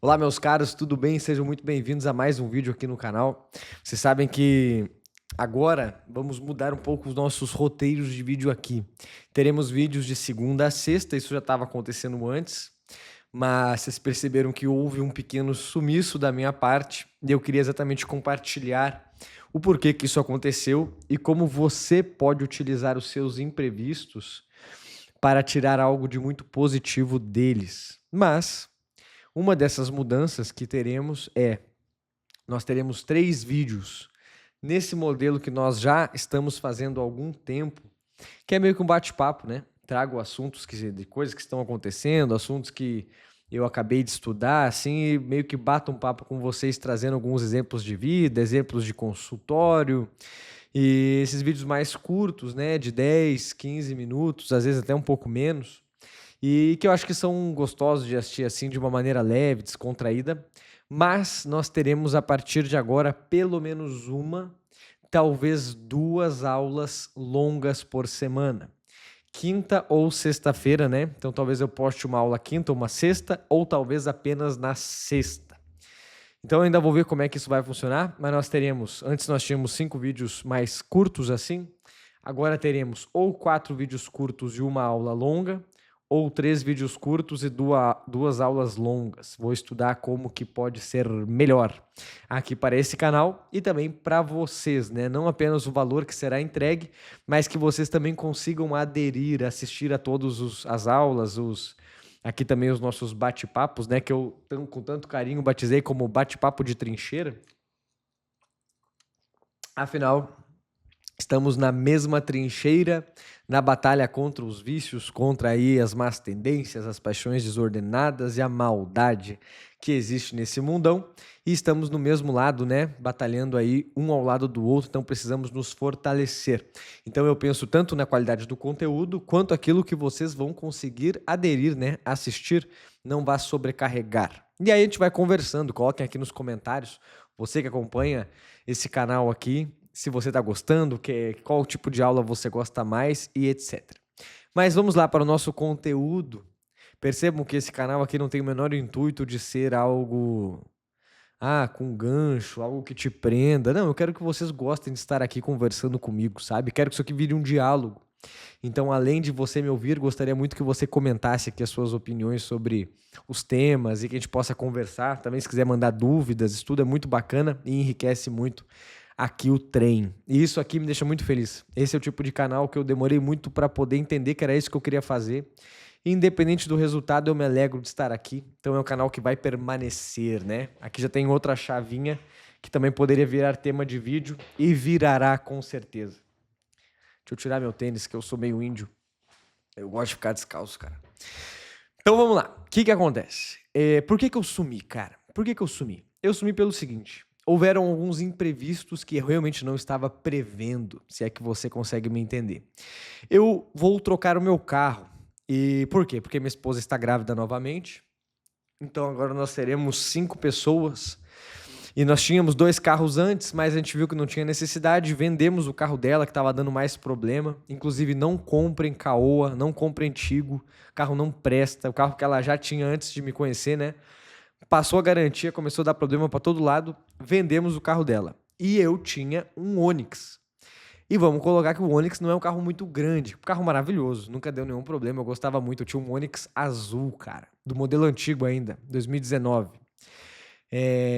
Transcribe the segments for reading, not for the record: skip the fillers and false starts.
Olá, meus caros, tudo bem? Sejam muito bem-vindos a mais um vídeo aqui no canal. Vocês sabem que agora vamos mudar um pouco os nossos roteiros de vídeo aqui. Teremos vídeos de segunda a sexta, isso já estava acontecendo antes, mas vocês perceberam que houve um pequeno sumiço da minha parte e eu queria exatamente compartilhar o porquê que isso aconteceu e como você pode utilizar os seus imprevistos para tirar algo de muito positivo deles. Mas uma dessas mudanças que teremos nós teremos 3 vídeos nesse modelo que nós já estamos fazendo há algum tempo, que é meio que um bate-papo, né? Trago assuntos de coisas que estão acontecendo, assuntos que eu acabei de estudar, assim, e meio que bato um papo com vocês, trazendo alguns exemplos de vida, exemplos de consultório, e esses vídeos mais curtos, né, de 10, 15 minutos, às vezes até um pouco menos, e que eu acho que são gostosos de assistir, assim, de uma maneira leve, descontraída, mas nós teremos a partir de agora pelo menos uma, talvez 2 aulas longas por semana. Quinta ou sexta-feira, né, então talvez eu poste uma aula quinta ou uma sexta, ou talvez apenas na sexta. Então eu ainda vou ver como é que isso vai funcionar, mas antes nós tínhamos 5 vídeos mais curtos assim, agora teremos ou 4 vídeos curtos e uma aula longa, ou 3 vídeos curtos e duas aulas longas. Vou estudar como que pode ser melhor aqui para esse canal e também para vocês, né? Não apenas o valor que será entregue, mas que vocês também consigam aderir, assistir a todas as aulas, aqui também os nossos bate-papos, né? Que eu com tanto carinho batizei como bate-papo de trincheira. Afinal, estamos na mesma trincheira, na batalha contra os vícios, contra aí as más tendências, as paixões desordenadas e a maldade que existe nesse mundão. E estamos no mesmo lado, né? Batalhando aí um ao lado do outro, então precisamos nos fortalecer. Então eu penso tanto na qualidade do conteúdo, quanto aquilo que vocês vão conseguir aderir, né? Assistir, não vá sobrecarregar. E aí a gente vai conversando, coloquem aqui nos comentários, você que acompanha esse canal aqui, se você está gostando, qual tipo de aula você gosta mais e etc. Mas vamos lá para o nosso conteúdo. Percebam que esse canal aqui não tem o menor intuito de ser algo com gancho, algo que te prenda. Não, eu quero que vocês gostem de estar aqui conversando comigo, sabe? Quero que isso aqui vire um diálogo. Então, além de você me ouvir, gostaria muito que você comentasse aqui as suas opiniões sobre os temas e que a gente possa conversar. Também, se quiser mandar dúvidas, isso tudo é muito bacana e enriquece muito aqui o trem. E isso aqui me deixa muito feliz. Esse é o tipo de canal que eu demorei muito para poder entender que era isso que eu queria fazer. Independente do resultado, eu me alegro de estar aqui. Então é um canal que vai permanecer, né? Aqui já tem outra chavinha que também poderia virar tema de vídeo e virará com certeza. Deixa eu tirar meu tênis, que eu sou meio índio. Eu gosto de ficar descalço, cara. Então vamos lá. O que acontece? Por que eu sumi, cara? Por que eu sumi? Eu sumi pelo seguinte. Houveram alguns imprevistos que eu realmente não estava prevendo, se é que você consegue me entender. Eu vou trocar o meu carro. E por quê? Porque minha esposa está grávida novamente. Então agora nós seremos 5 pessoas. E nós tínhamos 2 carros antes, mas a gente viu que não tinha necessidade, vendemos o carro dela, que estava dando mais problema. Inclusive, não comprem Caoa, não comprem Tigo, o carro não presta. O carro que ela já tinha antes de me conhecer, né? Passou a garantia, começou a dar problema para todo lado, vendemos o carro dela. E eu tinha um Onix. E vamos colocar que o Onix não é um carro muito grande, um carro maravilhoso, nunca deu nenhum problema, eu gostava muito. Eu tinha um Onix azul, cara, do modelo antigo ainda, 2019.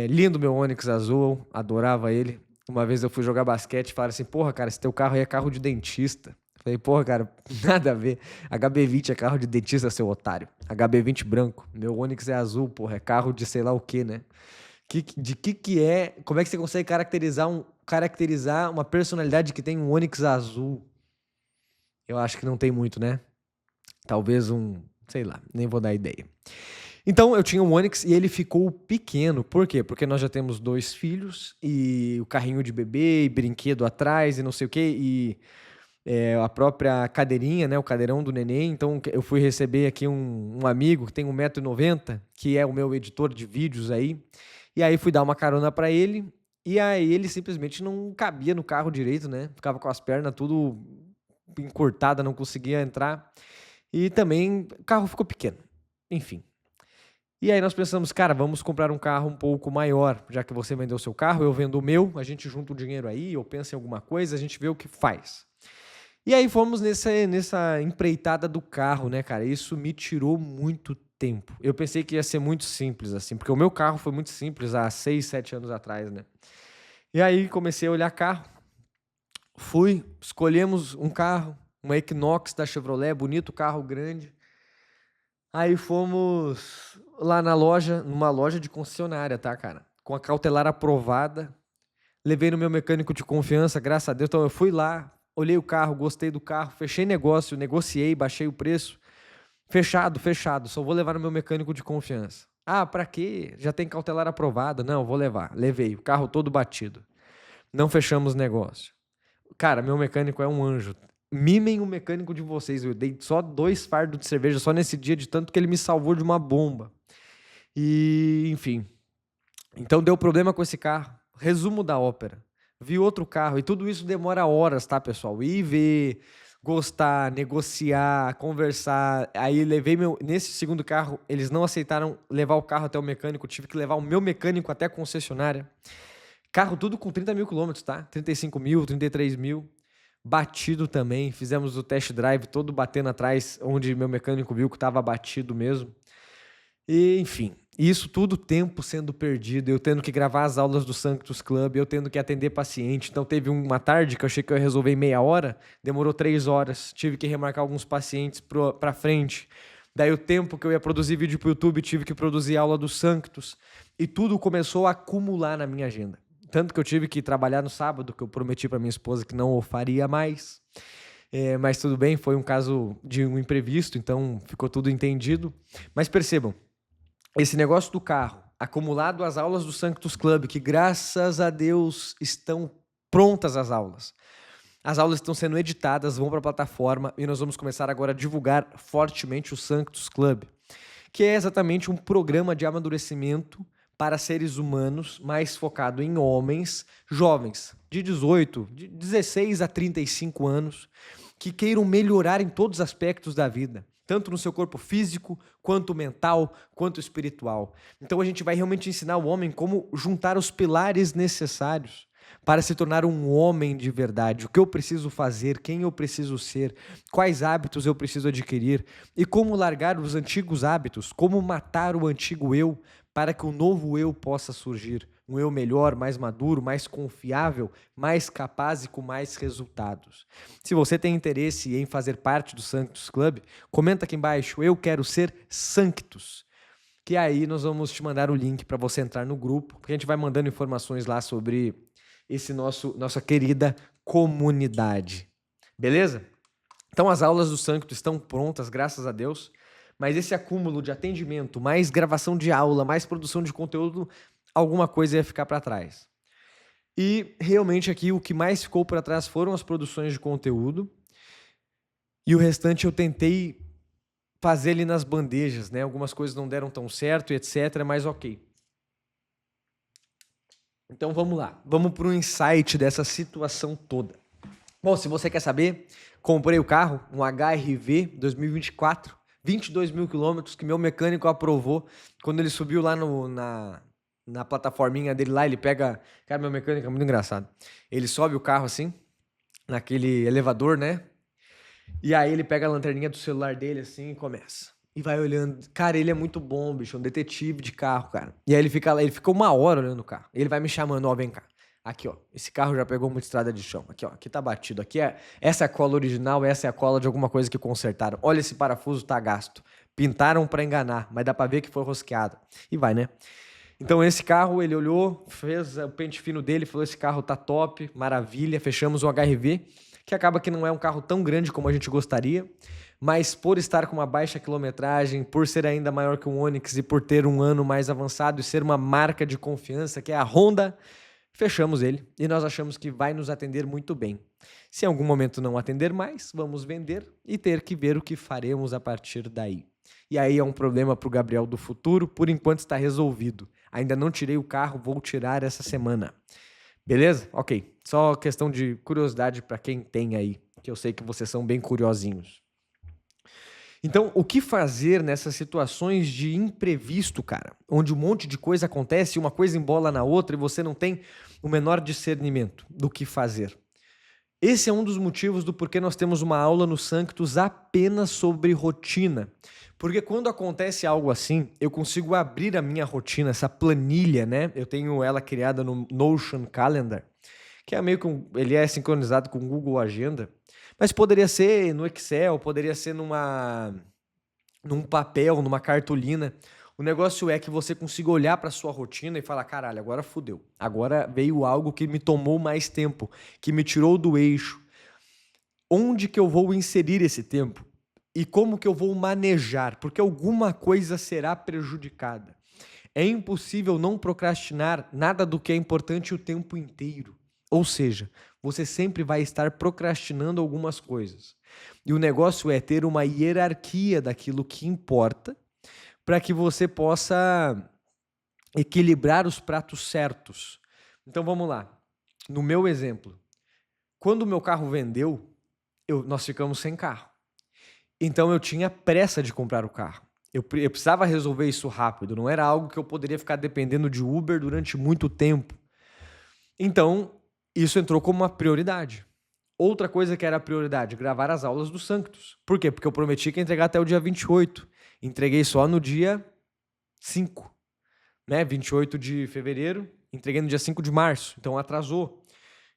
Lindo meu Onix azul, adorava ele. Uma vez eu fui jogar basquete e falaram assim: porra, cara, esse teu carro aí é carro de dentista. Falei, porra, cara, nada a ver. HB20 é carro de dentista, seu otário. HB20 branco. Meu Onix é azul, porra, é carro de sei lá o que, né? Que é? Como é que você consegue caracterizar uma personalidade que tem um Onix azul? Eu acho que não tem muito, né? Talvez sei lá, nem vou dar ideia. Então eu tinha um Onix e ele ficou pequeno. Por quê? Porque nós já temos 2 filhos e o carrinho de bebê e brinquedo atrás e não sei o quê. E a própria cadeirinha, né, o cadeirão do neném. Então eu fui receber aqui um amigo que tem 1,90 m, que é o meu editor de vídeos aí. E aí fui dar uma carona para ele. E aí ele simplesmente não cabia no carro direito, né? Ficava com as pernas tudo encurtada, não conseguia entrar. E também o carro ficou pequeno. Enfim. E aí nós pensamos, cara, vamos comprar um carro um pouco maior, já que você vendeu seu carro, eu vendo o meu, a gente junta o dinheiro aí, eu penso em alguma coisa, a gente vê o que faz. E aí fomos nessa empreitada do carro, né, cara? Isso me tirou muito tempo. Eu pensei que ia ser muito simples, assim, porque o meu carro foi muito simples há 6, 7 anos atrás, né? E aí comecei a olhar carro, escolhemos um carro, uma Equinox da Chevrolet, bonito carro grande. Aí fomos lá na loja, numa loja de concessionária, tá, cara? Com a cautelar aprovada. Levei no meu mecânico de confiança, graças a Deus. Então eu fui lá, olhei o carro, gostei do carro, fechei negócio, negociei, baixei o preço. Fechado, fechado. Só vou levar no meu mecânico de confiança. Ah, pra quê? Já tem cautelar aprovada. Não, vou levar. Levei. O carro todo batido. Não fechamos negócio. Cara, meu mecânico é um anjo. Mimem o mecânico de vocês. Eu dei só 2 fardos de cerveja só nesse dia, de tanto que ele me salvou de uma bomba. E, enfim. Então deu problema com esse carro. Resumo da ópera. Vi outro carro e tudo isso demora horas, tá, pessoal? Ir ver, gostar, negociar, conversar. Aí levei nesse segundo carro, eles não aceitaram levar o carro até o mecânico, tive que levar o meu mecânico até a concessionária. Carro tudo com 30 mil quilômetros, tá? 35 mil, 33 mil. Batido também. Fizemos o test drive todo batendo atrás, onde meu mecânico viu que estava batido mesmo. E, enfim, isso tudo tempo sendo perdido, eu tendo que gravar as aulas do Sanctus Club, eu tendo que atender paciente. Então teve uma tarde que eu achei que eu ia resolver em meia hora, demorou 3 horas, tive que remarcar alguns pacientes pra frente. Daí o tempo que eu ia produzir vídeo pro YouTube, tive que produzir aula do Sanctus. E tudo começou a acumular na minha agenda. Tanto que eu tive que trabalhar no sábado, que eu prometi para minha esposa que não o faria mais. Mas tudo bem, foi um caso de um imprevisto, então ficou tudo entendido. Mas percebam, esse negócio do carro, acumulado às aulas do Sanctus Club, que graças a Deus estão prontas as aulas. As aulas estão sendo editadas, vão para a plataforma e nós vamos começar agora a divulgar fortemente o Sanctus Club, que é exatamente um programa de amadurecimento para seres humanos, mais focado em homens jovens, de 18, de 16 a 35 anos, que queiram melhorar em todos os aspectos da vida, tanto no seu corpo físico, quanto mental, quanto espiritual. Então a gente vai realmente ensinar o homem como juntar os pilares necessários para se tornar um homem de verdade. O que eu preciso fazer, quem eu preciso ser, quais hábitos eu preciso adquirir e como largar os antigos hábitos, como matar o antigo eu para que o novo eu possa surgir. Um eu melhor, mais maduro, mais confiável, mais capaz e com mais resultados. Se você tem interesse em fazer parte do Sanctus Club, comenta aqui embaixo, eu quero ser Sanctus. Que aí nós vamos te mandar o link para você entrar no grupo, porque a gente vai mandando informações lá sobre esse nossa querida comunidade. Beleza? Então as aulas do Sanctus estão prontas, graças a Deus, mas esse acúmulo de atendimento, mais gravação de aula, mais produção de conteúdo, alguma coisa ia ficar para trás. E realmente aqui o que mais ficou para trás foram as produções de conteúdo, e o restante eu tentei fazer ali nas bandejas, né? Algumas coisas não deram tão certo e etc, mas ok. Então vamos lá, vamos para o insight dessa situação toda. Bom, se você quer saber, comprei o carro, um HR-V 2024, 22 mil quilômetros, que meu mecânico aprovou. Quando ele subiu lá na plataforminha dele lá, ele pega... Cara, meu mecânico é muito engraçado. Ele sobe o carro assim, naquele elevador, né? E aí ele pega a lanterninha do celular dele assim e começa. E vai olhando. Cara, ele é muito bom, bicho. É um detetive de carro, cara. E aí ele fica lá, ele fica 1 hora olhando o carro. Ele vai me chamando, ó, vem cá. Aqui, ó. Esse carro já pegou muita estrada de chão. Aqui, ó. Aqui tá batido. Essa é a cola original, essa é a cola de alguma coisa que consertaram. Olha, esse parafuso tá gasto. Pintaram pra enganar, mas dá pra ver que foi rosqueado. E vai, né? Então esse carro, ele olhou, fez o pente fino dele, falou, esse carro tá top, maravilha. Fechamos o HR-V, que acaba que não é um carro tão grande como a gente gostaria, mas por estar com uma baixa quilometragem, por ser ainda maior que um Onix e por ter um ano mais avançado e ser uma marca de confiança, que é a Honda, fechamos ele e nós achamos que vai nos atender muito bem. Se em algum momento não atender mais, vamos vender e ter que ver o que faremos a partir daí. E aí é um problema para o Gabriel do futuro, por enquanto está resolvido. Ainda não tirei o carro, vou tirar essa semana. Beleza? Ok. Só questão de curiosidade para quem tem aí, que eu sei que vocês são bem curiosinhos. Então, o que fazer nessas situações de imprevisto, cara? Onde um monte de coisa acontece, uma coisa embola na outra e você não tem o menor discernimento do que fazer. Esse é um dos motivos do porquê nós temos uma aula no Sanctus apenas sobre rotina. Porque quando acontece algo assim, eu consigo abrir a minha rotina, essa planilha, né? Eu tenho ela criada no Notion Calendar, que é meio que ele é sincronizado com o Google Agenda, mas poderia ser no Excel, poderia ser num papel, numa cartolina. O negócio é que você consiga olhar para sua rotina e falar, caralho, agora fudeu. Agora veio algo que me tomou mais tempo, que me tirou do eixo. Onde que eu vou inserir esse tempo? E como que eu vou manejar? Porque alguma coisa será prejudicada. É impossível não procrastinar nada do que é importante o tempo inteiro. Ou seja, você sempre vai estar procrastinando algumas coisas. E o negócio é ter uma hierarquia daquilo que importa para que você possa equilibrar os pratos certos. Então vamos lá. No meu exemplo, quando o meu carro vendeu, nós ficamos sem carro. Então eu tinha pressa de comprar o carro. Eu precisava resolver isso rápido, não era algo que eu poderia ficar dependendo de Uber durante muito tempo. Então, isso entrou como uma prioridade. Outra coisa que era prioridade, gravar as aulas do Sanctus. Por quê? Porque eu prometi que ia entregar até o dia 28. Entreguei só no dia 5, né? 28 de fevereiro, entreguei no dia 5 de março, então atrasou.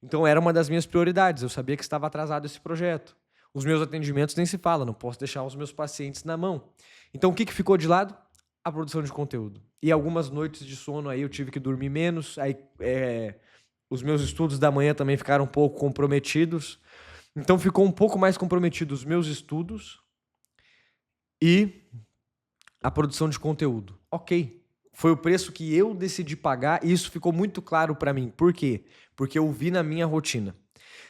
Então era uma das minhas prioridades, eu sabia que estava atrasado esse projeto. Os meus atendimentos nem se fala, não posso deixar os meus pacientes na mão. Então o que ficou de lado? A produção de conteúdo. E algumas noites de sono aí eu tive que dormir menos, aí os meus estudos da manhã também ficaram um pouco comprometidos. Então ficou um pouco mais comprometido os meus estudos e a produção de conteúdo. Ok, foi o preço que eu decidi pagar e isso ficou muito claro para mim. Por quê? Porque eu vi na minha rotina.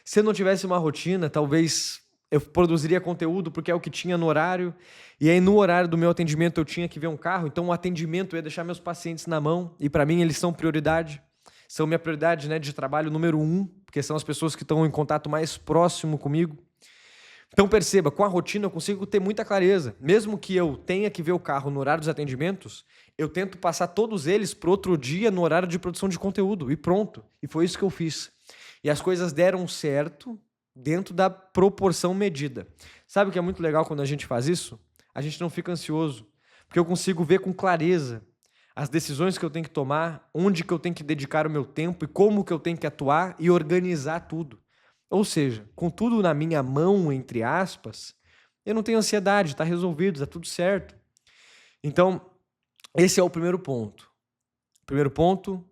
Se eu não tivesse uma rotina, talvez eu produziria conteúdo porque é o que tinha no horário, e aí no horário do meu atendimento eu tinha que ver um carro, então o atendimento eu ia deixar meus pacientes na mão, e para mim eles são prioridade, são minha prioridade, né, de trabalho número 1, porque são as pessoas que estão em contato mais próximo comigo. Então perceba, com a rotina eu consigo ter muita clareza. Mesmo que eu tenha que ver o carro no horário dos atendimentos, eu tento passar todos eles para outro dia no horário de produção de conteúdo. E pronto. E foi isso que eu fiz. E as coisas deram certo dentro da proporção medida. Sabe o que é muito legal quando a gente faz isso? A gente não fica ansioso. Porque eu consigo ver com clareza as decisões que eu tenho que tomar, onde que eu tenho que dedicar o meu tempo e como que eu tenho que atuar e organizar tudo. Ou seja, com tudo na minha mão, entre aspas, eu não tenho ansiedade, está resolvido, está tudo certo. Então, esse é o primeiro ponto. O primeiro ponto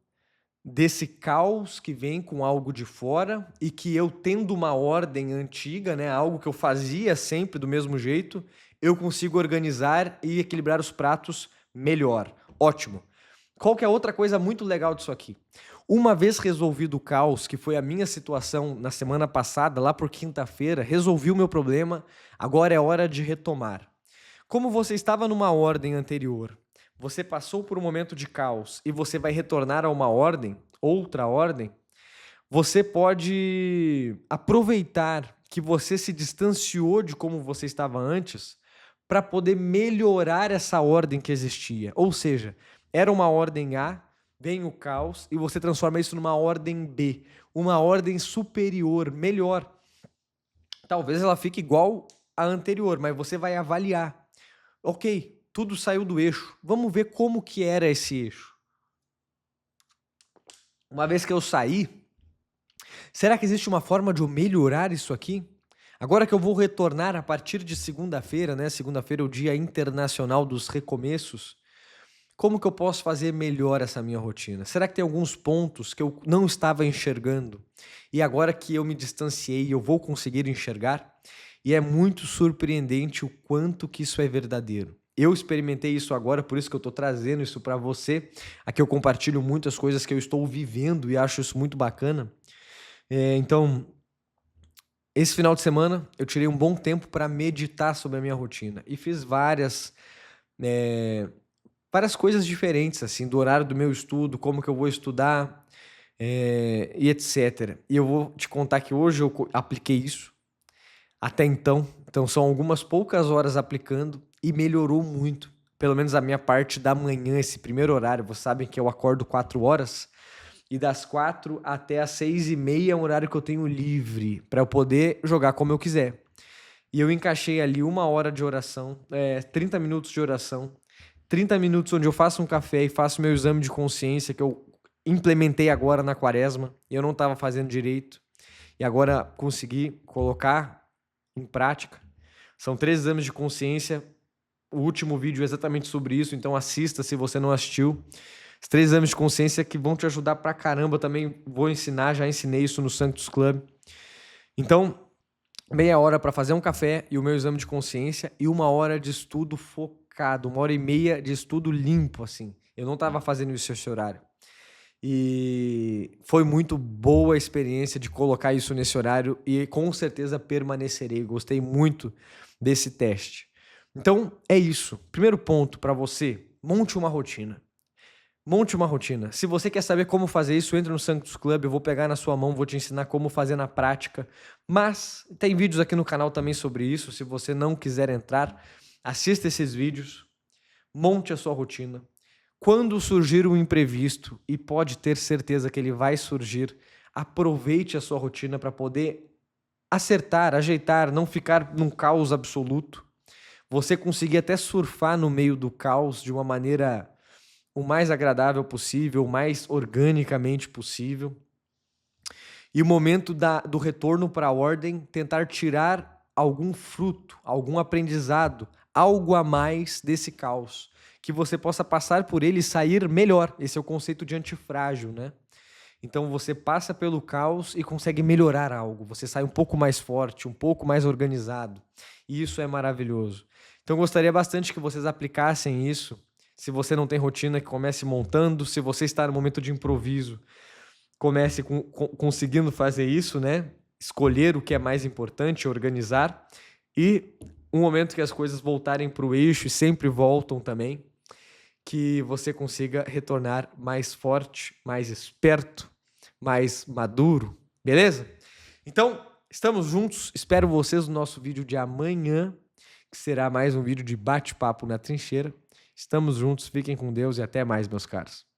desse caos que vem com algo de fora e que eu tendo uma ordem antiga, né, algo que eu fazia sempre do mesmo jeito, eu consigo organizar e equilibrar os pratos melhor. Ótimo. Qual que é outra coisa muito legal disso aqui? Uma vez resolvido o caos, que foi a minha situação na semana passada, lá por quinta-feira, resolvi o meu problema, agora é hora de retomar. Como você estava numa ordem anterior, você passou por um momento de caos e você vai retornar a uma ordem, outra ordem, você pode aproveitar que você se distanciou de como você estava antes para poder melhorar essa ordem que existia. Ou seja, era uma ordem A, vem o caos e você transforma isso numa ordem B, uma ordem superior, melhor. Talvez ela fique igual à anterior, mas você vai avaliar. Ok, tudo saiu do eixo. Vamos ver como que era esse eixo. Uma vez que eu saí, será que existe uma forma de eu melhorar isso aqui? Agora que eu vou retornar a partir de segunda-feira, né? Segunda-feira é o Dia Internacional dos Recomeços. Como que eu posso fazer melhor essa minha rotina? Será que tem alguns pontos que eu não estava enxergando? E agora que eu me distanciei, eu vou conseguir enxergar? E é muito surpreendente o quanto que isso é verdadeiro. Eu experimentei isso agora, por isso que eu estou trazendo isso para você. Aqui eu compartilho muitas coisas que eu estou vivendo e acho isso muito bacana. Então, esse final de semana eu tirei um bom tempo para meditar sobre a minha rotina. E fiz várias coisas diferentes, assim, do horário do meu estudo, como que eu vou estudar, e etc. E eu vou te contar que hoje eu apliquei isso. até então. Então são algumas poucas horas aplicando e melhorou muito. Pelo menos a minha parte da manhã, esse primeiro horário. Vocês sabem que eu acordo 4 horas e das 4 até as 6h30 é um horário que eu tenho livre para eu poder jogar como eu quiser. E eu encaixei ali 1 hora de oração, 30 minutos de oração, 30 minutos onde eu faço um café e faço meu exame de consciência que eu implementei agora na quaresma e eu não estava fazendo direito. E agora consegui colocar em prática. São 3 exames de consciência. O último vídeo é exatamente sobre isso, então assista se você não assistiu. Os 3 exames de consciência que vão te ajudar pra caramba. Também vou ensinar, já ensinei isso no Sanctus Club. Então, meia hora para fazer um café e o meu exame de consciência e 1 hora de estudo focado, 1 hora e meia de estudo limpo, assim. Eu não estava fazendo isso nesse horário. E foi muito boa a experiência de colocar isso nesse horário e com certeza permanecerei. Gostei muito desse teste. Então, é isso. Primeiro ponto para você, monte uma rotina. Monte uma rotina. Se você quer saber como fazer isso, entra no Sanctus Club, eu vou pegar na sua mão, vou te ensinar como fazer na prática. Mas tem vídeos aqui no canal também sobre isso. Se você não quiser entrar, assista esses vídeos, monte a sua rotina. Quando surgir um imprevisto, e pode ter certeza que ele vai surgir, aproveite a sua rotina para poder acertar, ajeitar, não ficar num caos absoluto. Você conseguir até surfar no meio do caos de uma maneira o mais agradável possível, o mais organicamente possível. E o momento do retorno para a ordem, tentar tirar algum fruto, algum aprendizado, algo a mais desse caos, que você possa passar por ele e sair melhor. Esse é o conceito de antifrágil, né? Então você passa pelo caos e consegue melhorar algo. Você sai um pouco mais forte, um pouco mais organizado. E isso é maravilhoso. Então eu gostaria bastante que vocês aplicassem isso. Se você não tem rotina, que comece montando. Se você está no momento de improviso, comece conseguindo fazer isso, né? Escolher o que é mais importante, organizar. E um momento que as coisas voltarem para o eixo, e sempre voltam também, que você consiga retornar mais forte, mais esperto, mais maduro, beleza? Então, estamos juntos. Espero vocês no nosso vídeo de amanhã, que será mais um vídeo de bate-papo na trincheira. Estamos juntos, fiquem com Deus e até mais, meus caros.